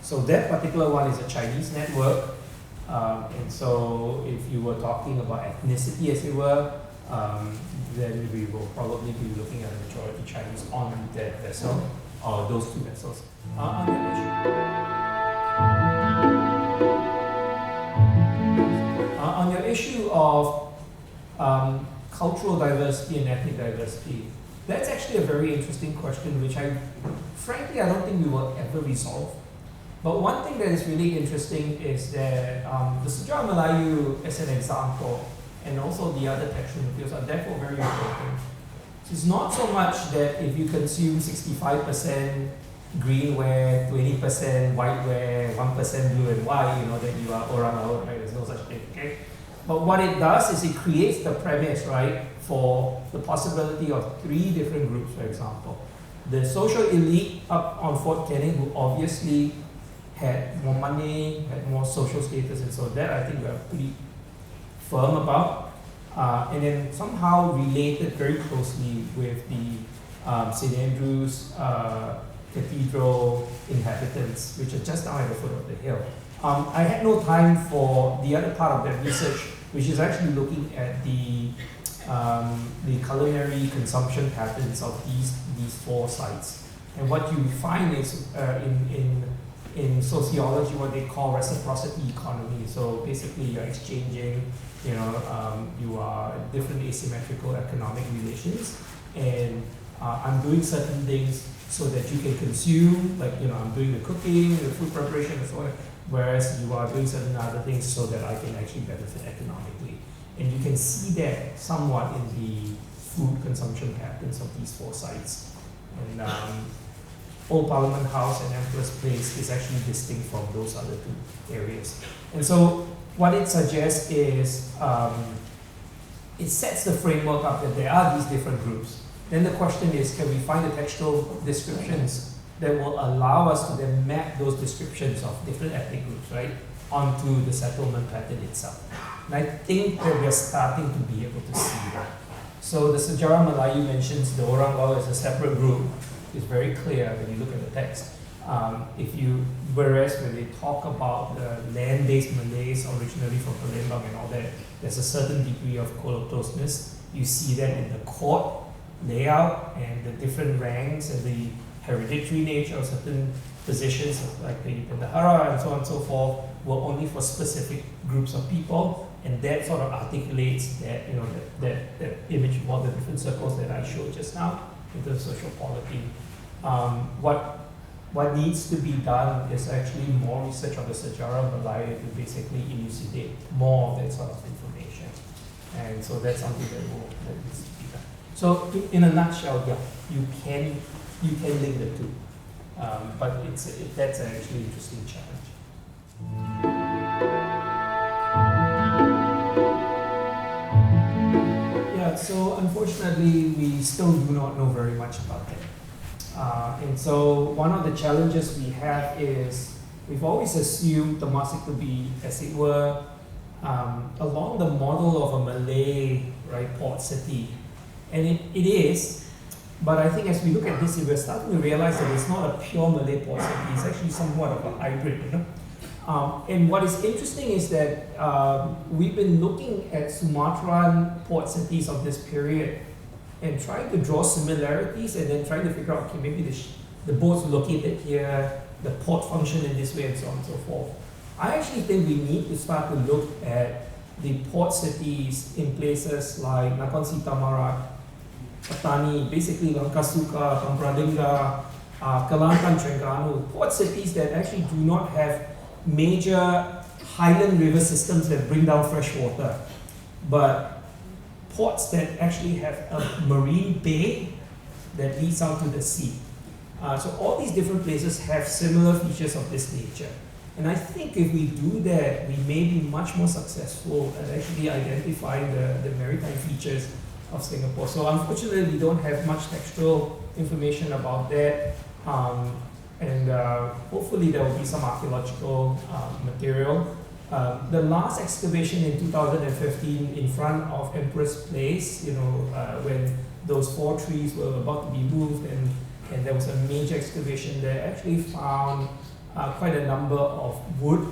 So that particular one is a Chinese network, and so if you were talking about ethnicity as it were, then we will probably be looking at a majority Chinese on that vessel, or those two vessels. On your issue of cultural diversity and ethnic diversity, that's actually a very interesting question, which frankly, I don't think we will ever resolve. But one thing that is really interesting is that the Sejarah Melayu, as an example, and also the other textual materials are therefore very important. So it's not so much that if you consume 65% greenware, 20% whiteware, 1% blue and white, that you are orang laut, right? There's no such thing, okay? But what it does is it creates the premise, right, for the possibility of three different groups, for example. The social elite up on Fort Canning, who obviously had more money, had more social status, and so that I think we are pretty firm about. And then somehow related very closely with the St. Andrew's Cathedral inhabitants, which are just down at the foot of the hill. I had no time for the other part of that research, which is actually looking at the culinary consumption patterns of these four sites. And what you find is in sociology what they call reciprocity economy. So basically you're exchanging, you are different asymmetrical economic relations, and I'm doing certain things so that you can consume, like I'm doing the cooking, the food preparation and so on, whereas you are doing certain other things so that I can actually benefit economically. And you can see that somewhat in the food consumption patterns of these four sites. And Old Parliament House and Emperor's Place is actually distinct from those other two areas. And so what it suggests is it sets the framework up that there are these different groups. Then the question is, can we find the textual descriptions that will allow us to then map those descriptions of different ethnic groups, right, onto the settlement pattern itself? And I think that we're starting to be able to see that. So the Sejarah Melayu mentions the Orang Laut as a separate group, is very clear when you look at the text. Whereas when they talk about the land-based Malays originally from Palembang and all that, there's a certain degree of closeness. You see that in the court layout and the different ranks and the hereditary nature of certain positions, like the bendahara and so on and so forth, were only for specific groups of people, and that sort of articulates that that image of all the different circles that I showed just now in terms of social polity. What needs to be done is actually more research on the Sejarah Malaya to basically elucidate more of that sort of information. And so that's something that needs to be done. So in a nutshell, yeah, you can link the two. But that's an actually interesting challenge. Yeah, so unfortunately, we still do not know very much about that. And so one of the challenges we have is we've always assumed Temasek to be, as it were, along the model of a Malay, right, port city. And it is, but I think as we look at this, we're starting to realize that it's not a pure Malay port city, it's actually somewhat of a hybrid, and what is interesting is that we've been looking at Sumatran port cities of this period and trying to draw similarities and then trying to figure out, okay, maybe the boats were located here, the port function in this way, and so on and so forth. I actually think we need to start to look at the port cities in places like Nakhon Si Thammarat, Patani, basically Langkasuka, Pampradinga, Kelantan, Terengganu, port cities that actually do not have major highland river systems that bring down fresh water, but ports that actually have a marine bay that leads out to the sea. So all these different places have similar features of this nature. And I think if we do that, we may be much more successful at actually identifying the maritime features of Singapore. So unfortunately, we don't have much textual information about that. Hopefully there will be some archaeological material. The last excavation in 2015 in front of Empress Place, when those 4 trees were about to be moved and there was a major excavation there, actually found quite a number of wood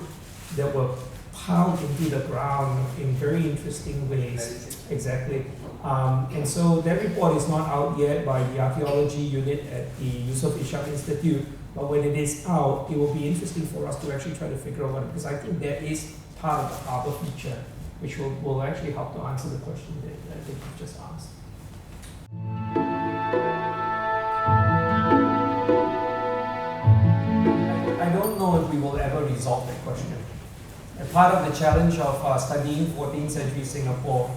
that were piled into the ground in very interesting ways. Exactly. And so that report is not out yet by the archaeology unit at the Yusof Ishak Institute. But when it is out, it will be interesting for us to actually try to figure out what, because I think that is part of the harbour feature, which will actually help to answer the question that I think you've just asked. I don't know if we will ever resolve that question. And part of the challenge of studying 14th century Singapore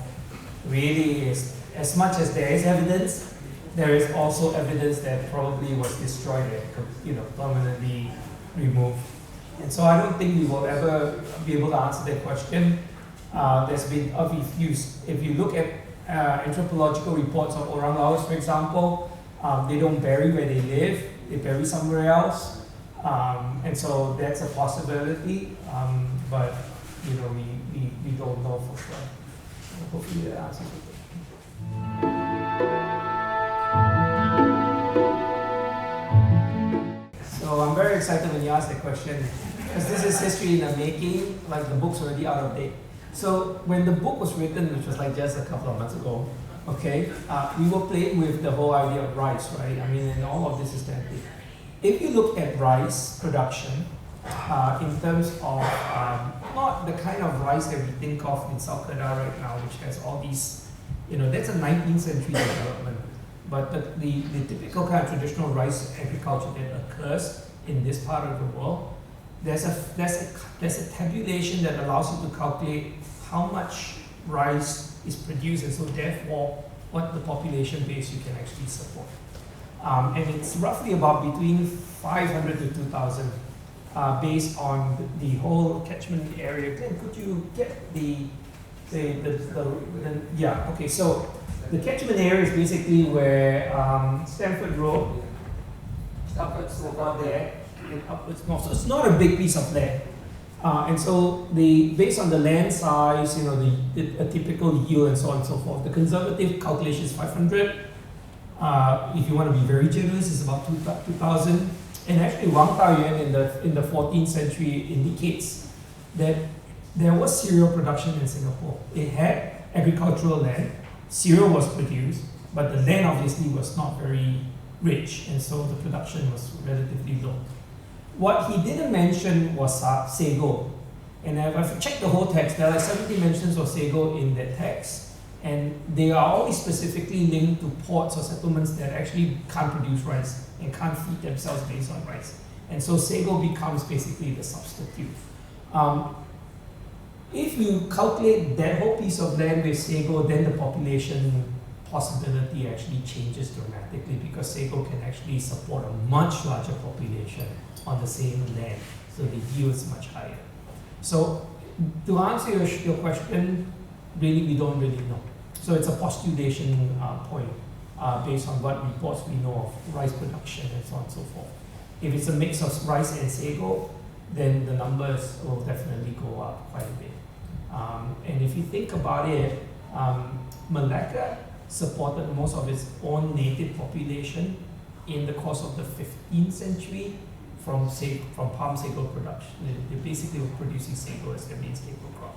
really is, as much as there is evidence, there is also evidence that probably was destroyed and permanently removed. And so I don't think we will ever be able to answer that question. There's been if you look at anthropological reports of orang Laos, for example, they don't bury where they live, they bury somewhere else. And so that's a possibility, but we don't know for sure. Hopefully that answers the question. So I'm very excited when you ask that question, because this is history in the making, like the book's already out of date. So when the book was written, which was like just a couple of months ago, okay, we were playing with the whole idea of rice, right? I mean, and all of this is that big. If you look at rice production, in terms of not the kind of rice that we think of in South Kedah right now, which has all these, that's a 19th century development. But the typical kind of traditional rice agriculture that occurs in this part of the world, there's a tabulation that allows you to calculate how much rice is produced, and so therefore what the population base you can actually support. And it's roughly about between 500 to 2,000 based on the whole catchment area. Glenn, could you get yeah, okay, so the catchment area is basically where Stamford Road, upwards over there, and upwards north. So it's not a big piece of land. And so based on the land size, a typical yield and so on and so forth, the conservative calculation is 500. If you want to be very generous, it's about 2,000. And actually, Wang Taoyuan in the 14th century indicates that there was cereal production in Singapore. It had agricultural land, cereal was produced, but the land obviously was not very rich, and so the production was relatively low. What he didn't mention was sago. And I've checked the whole text, there are like 70 mentions of sago in that text. And they are always specifically linked to ports or settlements that actually can't produce rice and can't feed themselves based on rice. And so sago becomes basically the substitute. If you calculate that whole piece of land with sago, then the population possibility actually changes dramatically, because sago can actually support a much larger population on the same land. So the yield is much higher. So to answer your question, really we don't really know. So it's a postulation point based on what reports we know of rice production and so on and so forth. If it's a mix of rice and sago, then the numbers will definitely go up quite a bit. And if you think about it, Malacca supported most of its own native population in the course of the 15th century from palm sago production. They basically were producing sago as their main staple crop.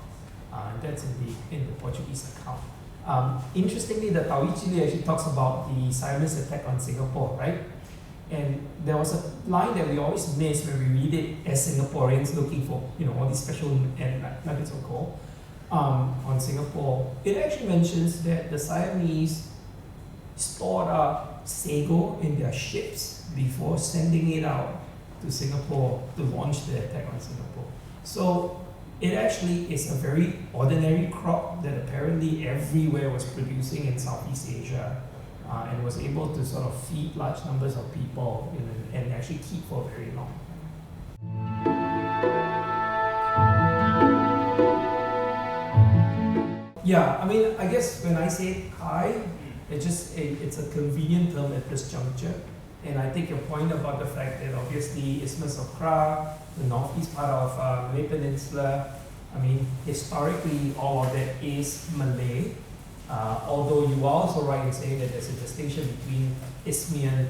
And that's in the Portuguese account. Interestingly, the Tao Chile actually talks about the Siamese attack on Singapore, right? And there was a line that we always miss when we read it as Singaporeans looking for all these special nuggets of gold on Singapore. It actually mentions that the Siamese stored up sago in their ships before sending it out to Singapore to launch the attack on Singapore. So it actually is a very ordinary crop that apparently everywhere was producing in Southeast Asia, and was able to sort of feed large numbers of people and actually keep for very long. Yeah, I mean, I guess when I say high, it's a convenient term at this juncture. And I take your point about the fact that obviously Isthmus of Kra, the northeast part of Malay Peninsula, I mean, historically all of that is Malay. Although you are also right in saying that there's a distinction between Isthmian,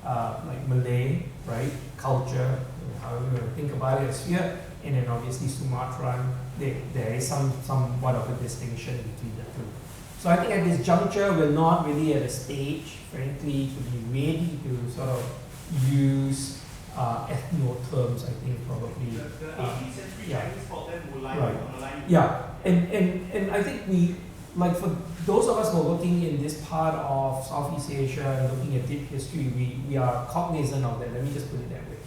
like Malay, right, culture, however you want to think about it as here, and then obviously Sumatran. There is somewhat of a distinction between the two. So I think at this juncture, we're not really at a stage, frankly, to be ready to sort of use ethno terms, I think probably. The 18th century Chinese called them Mulai. Right. Yeah, and I think we, like for those of us who are looking in this part of Southeast Asia and looking at deep history, we are cognizant of that. Let me just put it that way.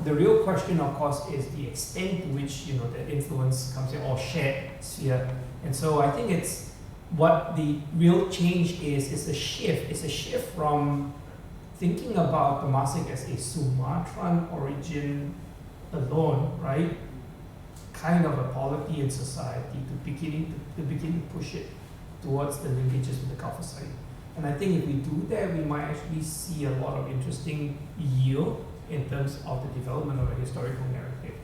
The real question, of course, is the extent to which that influence comes in, or shared sphere. And so I think it's what the real change is a shift. It's a shift from thinking about Temasek as a Sumatran origin alone, right? Kind of a polity in society to begin to push it towards the linkages with the Gulf of Syria. And I think if we do that, we might actually see a lot of interesting yield in terms of the development of a historical narrative.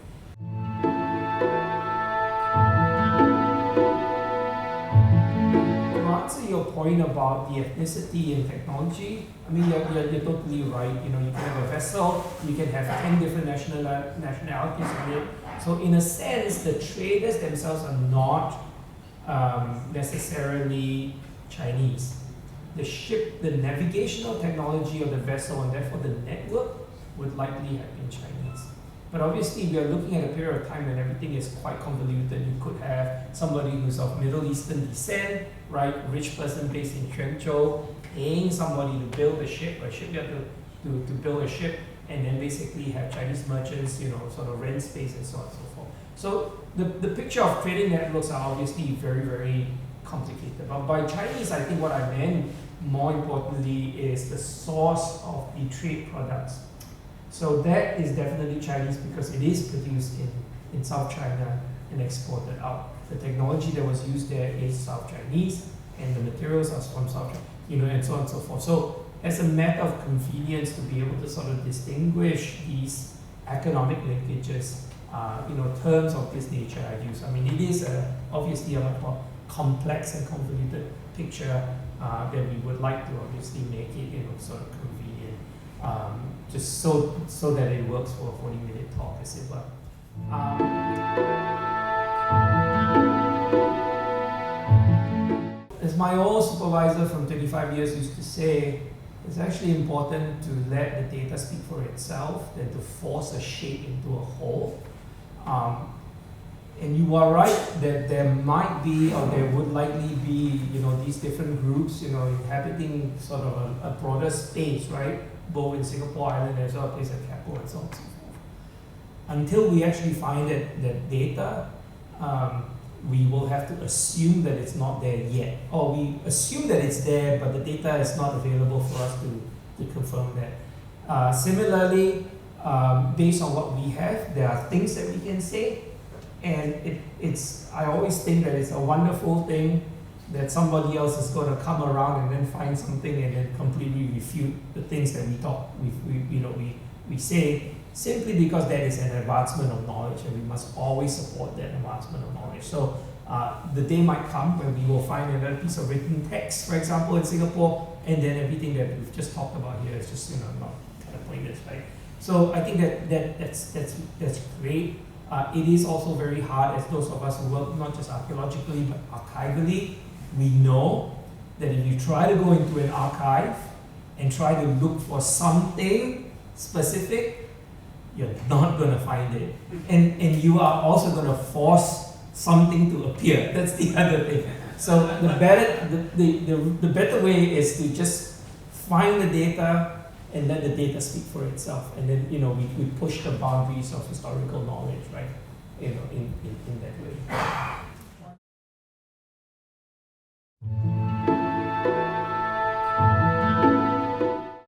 To answer your point about the ethnicity and technology, I mean, you're totally right. You can have a vessel, you can have 10 different nationalities on it. So in a sense, the traders themselves are not necessarily Chinese. The ship, the navigational technology of the vessel, and therefore the network, would likely have been Chinese. But obviously, we are looking at a period of time when everything is quite convoluted. You could have somebody who's of Middle Eastern descent, right, a rich person based in Quanzhou, paying somebody to build a ship, a shipyard to build a ship, and then basically have Chinese merchants, sort of rent space and so on and so forth. So the picture of trading networks are obviously very, very complicated. But by Chinese, I think what I meant more importantly is the source of the trade products. So that is definitely Chinese because it is produced in South China and exported out. The technology that was used there is South Chinese, and the materials are from South China, and so on and so forth. So as a matter of convenience to be able to sort of distinguish these economic linkages, terms of this nature I use. I mean, it is obviously a lot more complex and convoluted picture, then we would like to obviously make it, sort of convenient, just so that it works for a 40-minute talk, as it were. As my old supervisor from 25 years used to say, it's actually important to let the data speak for itself than to force a shape into a hole. And you are right that there might be, or there would likely be, these different groups, inhabiting sort of a broader space, right? Both in Singapore Island as well as at Keppel and so on and so forth. Until we actually find that data, we will have to assume that it's not there yet. Or we assume that it's there, but the data is not available for us to confirm that. Similarly, based on what we have, there are things that we can say. And I always think that it's a wonderful thing that somebody else is going to come around and then find something and then completely refute the things that we say, simply because that is an advancement of knowledge, and we must always support that advancement of knowledge. So the day might come when we will find another piece of written text, for example, in Singapore, and then everything that we've just talked about here is just not kind of pointless, right? So I think that's great. It is also very hard, as those of us who work not just archaeologically but archivally, we know that if you try to go into an archive and try to look for something specific, you're not going to find it. And you are also going to force something to appear. That's the other thing. So the better way is to just find the data and let the data speak for itself. And then, we push the boundaries of historical knowledge, right? In that way.